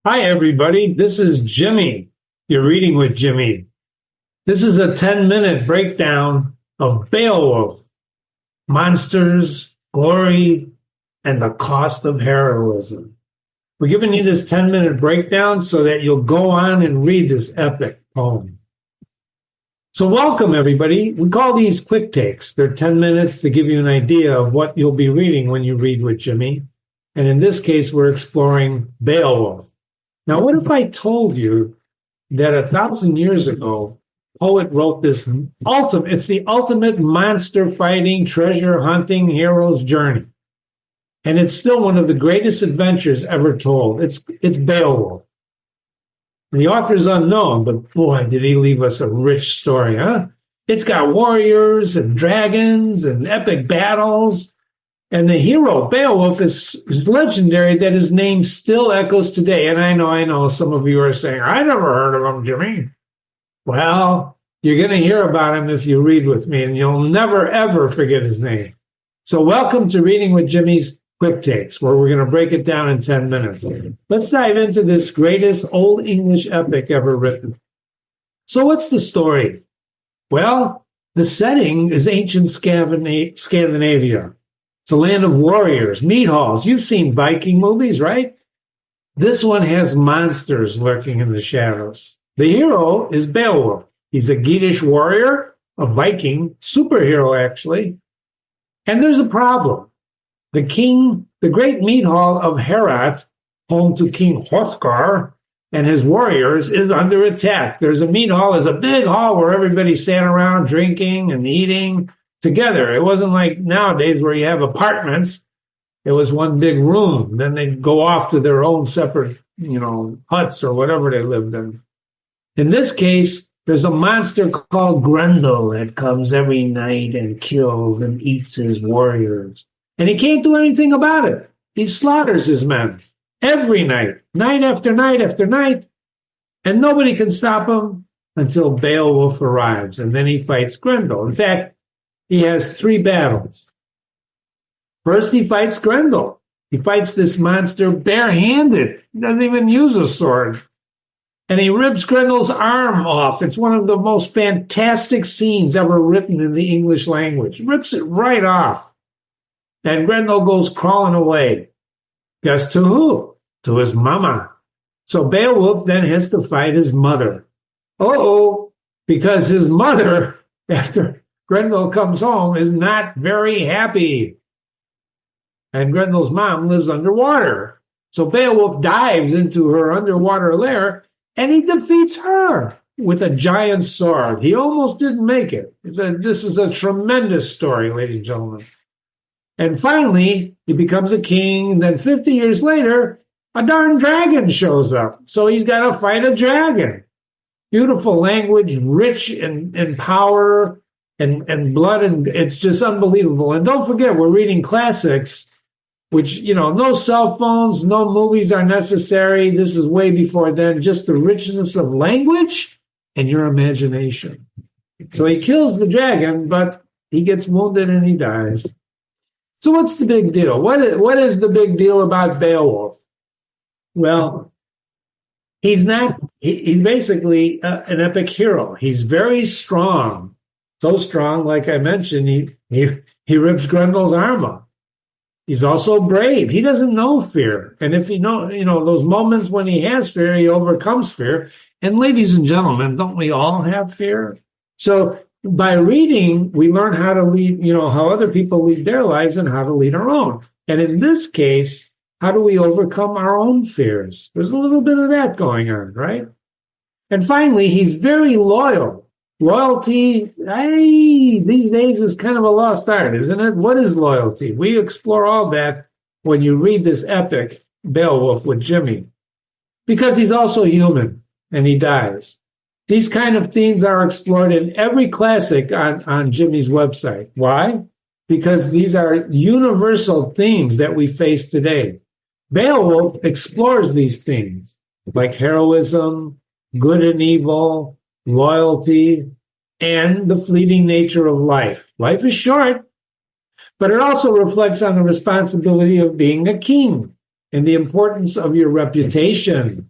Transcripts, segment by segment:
Hi, everybody. This is Jimmy. You're reading with Jimmy. This is a 10-minute breakdown of Beowulf, monsters, glory, and the cost of heroism. We're giving you this 10-minute breakdown so that you'll go on and read this epic poem. So welcome, everybody. We call these quick takes. They're 10 minutes to give you an idea of what you'll be reading when you read with Jimmy. And in this case, we're exploring Beowulf. Now, what if I told you that 1,000 years ago, a poet wrote this it's the ultimate monster fighting, treasure hunting hero's journey. And it's still one of the greatest adventures ever told. It's Beowulf. The author is unknown, but boy, did he leave us a rich story, huh? It's got warriors and dragons and epic battles. And the hero, Beowulf, is legendary that his name still echoes today. And I know some of you are saying, I never heard of him, Jimmy. Well, you're going to hear about him if you read with me, and you'll never, ever forget his name. So welcome to Reading with Jimmy's Quick Takes, where we're going to break it down in 10 minutes. Let's dive into this greatest Old English epic ever written. So what's the story? Well, the setting is ancient Scandinavia. It's a land of warriors, meat halls. You've seen Viking movies, right? This one has monsters lurking in the shadows. The hero is Beowulf. He's a Geatish warrior, a Viking, superhero actually. And there's a problem. The king, the great meat hall of Herat, home to King Hrothgar and his warriors, is under attack. There's a meat hall, there's a big hall where everybody sat around drinking and eating together. It wasn't like nowadays where you have apartments. It was one big room. Then they'd go off to their own separate, huts or whatever they lived in. In this case, there's a monster called Grendel that comes every night and kills and eats his warriors. And he can't do anything about it. He slaughters his men every night, night after night after night. And nobody can stop him until Beowulf arrives. And then he fights Grendel. In fact, he has 3 battles. First, he fights Grendel. He fights this monster barehanded. He doesn't even use a sword. And he rips Grendel's arm off. It's one of the most fantastic scenes ever written in the English language. Rips it right off. And Grendel goes crawling away. Guess to who? To his mama. So Beowulf then has to fight his mother. Because his mother, after Grendel comes home, is not very happy. And Grendel's mom lives underwater. So Beowulf dives into her underwater lair, and he defeats her with a giant sword. He almost didn't make it. This is a tremendous story, ladies and gentlemen. And finally, he becomes a king. And then 50 years later, a darn dragon shows up. So he's got to fight a dragon. Beautiful language, rich in power and blood, and it's just unbelievable. And don't forget, we're reading classics, which, no cell phones, no movies are necessary. This is way before then, just the richness of language and your imagination. So he kills the dragon, but he gets wounded and he dies. So what's the big deal? What is the big deal about Beowulf? Well, he's basically an epic hero. He's very strong. So strong, like I mentioned, he rips Grendel's arm off. He's also brave. He doesn't know fear. And if those moments when he has fear, he overcomes fear. And ladies and gentlemen, don't we all have fear? So by reading, we learn how to lead, how other people lead their lives and how to lead our own. And in this case, how do we overcome our own fears? There's a little bit of that going on, right? And finally, he's very loyal. Loyalty, these days is kind of a lost art, isn't it? What is loyalty? We explore all that when you read this epic, Beowulf with Jimmy. Because he's also human, and he dies. These kind of themes are explored in every classic on Jimmy's website. Why? Because these are universal themes that we face today. Beowulf explores these themes, like heroism, good and evil, loyalty, and the fleeting nature of life. Life is short, but it also reflects on the responsibility of being a king and the importance of your reputation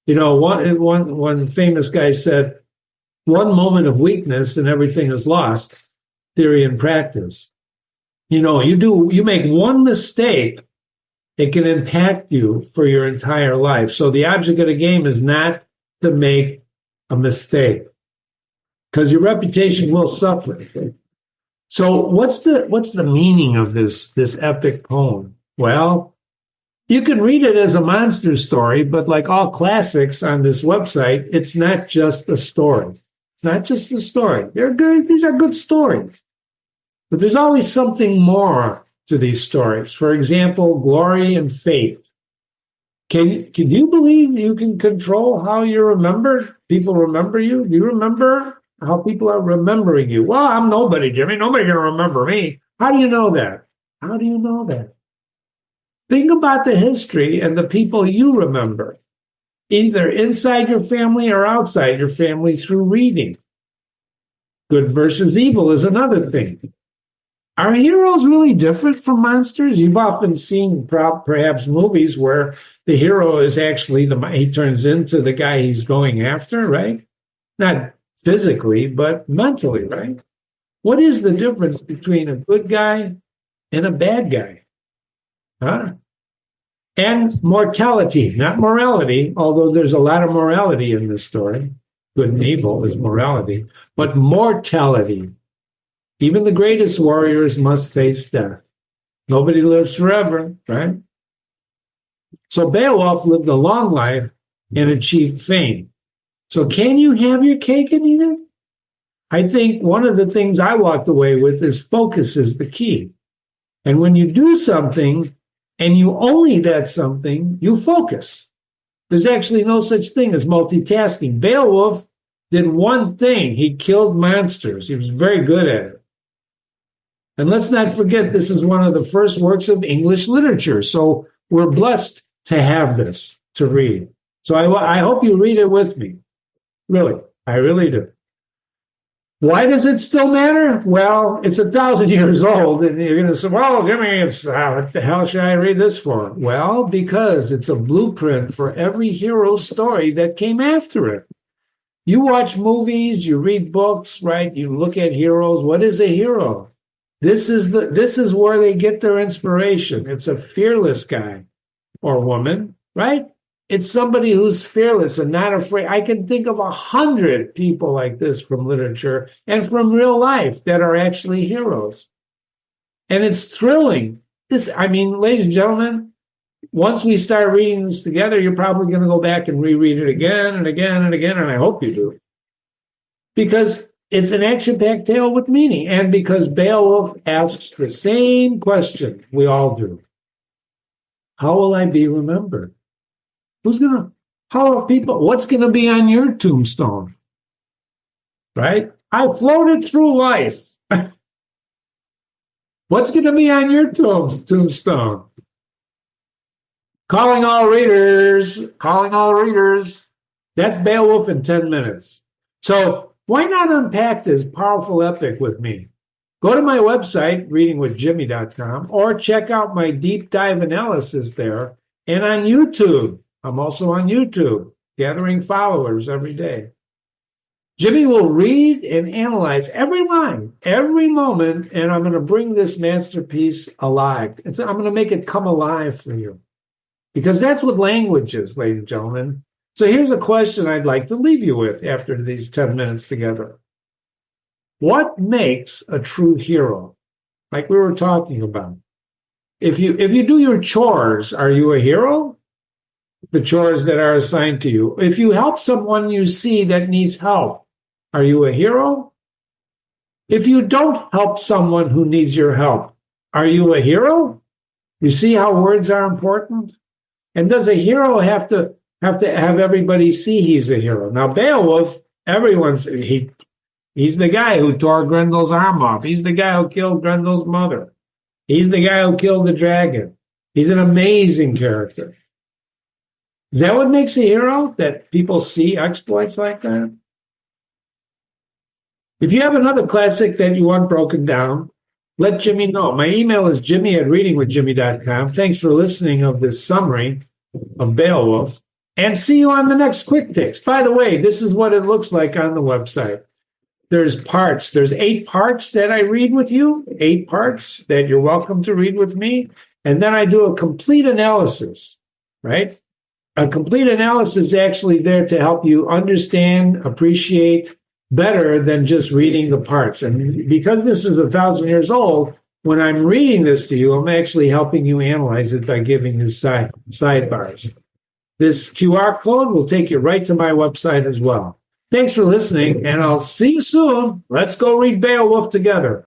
You know, one famous guy said, one moment of weakness and everything is lost, theory and practice. You know, you make one mistake, it can impact you for your entire life. So the object of the game is not to make a mistake, because your reputation will suffer. So what's the meaning of this epic poem? Well, you can read it as a monster story, but like all classics on this website, it's not just a story. It's not just a story. They're good. These are good stories. But there's always something more to these stories. For example, glory and fate. Can you believe you can control how you're remembered? People remember you? Do you remember how people are remembering you? Well, I'm nobody, Jimmy. Nobody can remember me. How do you know that? How do you know that? Think about the history and the people you remember, either inside your family or outside your family through reading. Good versus evil is another thing. Are heroes really different from monsters? You've often seen perhaps movies where the hero is actually he turns into the guy he's going after, right? Not physically, but mentally, right? What is the difference between a good guy and a bad guy? Huh? And mortality, not morality, although there's a lot of morality in this story. Good and evil is morality, but mortality. Even the greatest warriors must face death. Nobody lives forever, right? So Beowulf lived a long life and achieved fame. So can you have your cake and eat it? I think one of the things I walked away with is focus is the key. And when you do something and you only that something, you focus. There's actually no such thing as multitasking. Beowulf did one thing. He killed monsters. He was very good at it. And let's not forget, this is one of the first works of English literature. So we're blessed to have this to read. So I hope you read it with me. Really, I really do. Why does it still matter? Well, it's 1,000 years old, and you're going to say, well, Jimmy, what the hell should I read this for? Well, because it's a blueprint for every hero story that came after it. You watch movies, you read books, right? You look at heroes. What is a hero? This is where they get their inspiration. It's a fearless guy or woman, right? It's somebody who's fearless and not afraid. I can think of 100 people like this from literature and from real life that are actually heroes. And it's thrilling. Ladies and gentlemen, once we start reading this together, you're probably going to go back and reread it again and again and again, and I hope you do. Because it's an action-packed tale with meaning, and because Beowulf asks the same question we all do. How will I be remembered? What's going to be on your tombstone? Right? I floated through life. What's going to be on your tombstone? Calling all readers. That's Beowulf in 10 minutes. So why not unpack this powerful epic with me? Go to my website, readingwithjimmy.com, or check out my deep dive analysis there. And on YouTube, I'm also on YouTube, gathering followers every day. Jimmy will read and analyze every line, every moment, and I'm going to bring this masterpiece alive. I'm going to make it come alive for you. Because that's what language is, ladies and gentlemen. So here's a question I'd like to leave you with after these 10 minutes together. What makes a true hero? Like we were talking about. If you do your chores, are you a hero? The chores that are assigned to you. If you help someone you see that needs help, are you a hero? If you don't help someone who needs your help, are you a hero? You see how words are important? And does a hero have to have everybody see he's a hero? Now, Beowulf, he's the guy who tore Grendel's arm off. He's the guy who killed Grendel's mother. He's the guy who killed the dragon. He's an amazing character. Is that what makes a hero? That people see exploits like that? If you have another classic that you want broken down, let Jimmy know. My email is jimmy@readingwithjimmy.com. Thanks for listening of this summary of Beowulf. And see you on the next QuickTakes. By the way, this is what it looks like on the website. There's parts. There's 8 parts that I read with you, 8 parts that you're welcome to read with me. And then I do a complete analysis, right? A complete analysis is actually there to help you understand, appreciate better than just reading the parts. And because this is 1,000 years old, when I'm reading this to you, I'm actually helping you analyze it by giving you sidebars. This QR code will take you right to my website as well. Thanks for listening, and I'll see you soon. Let's go read Beowulf together.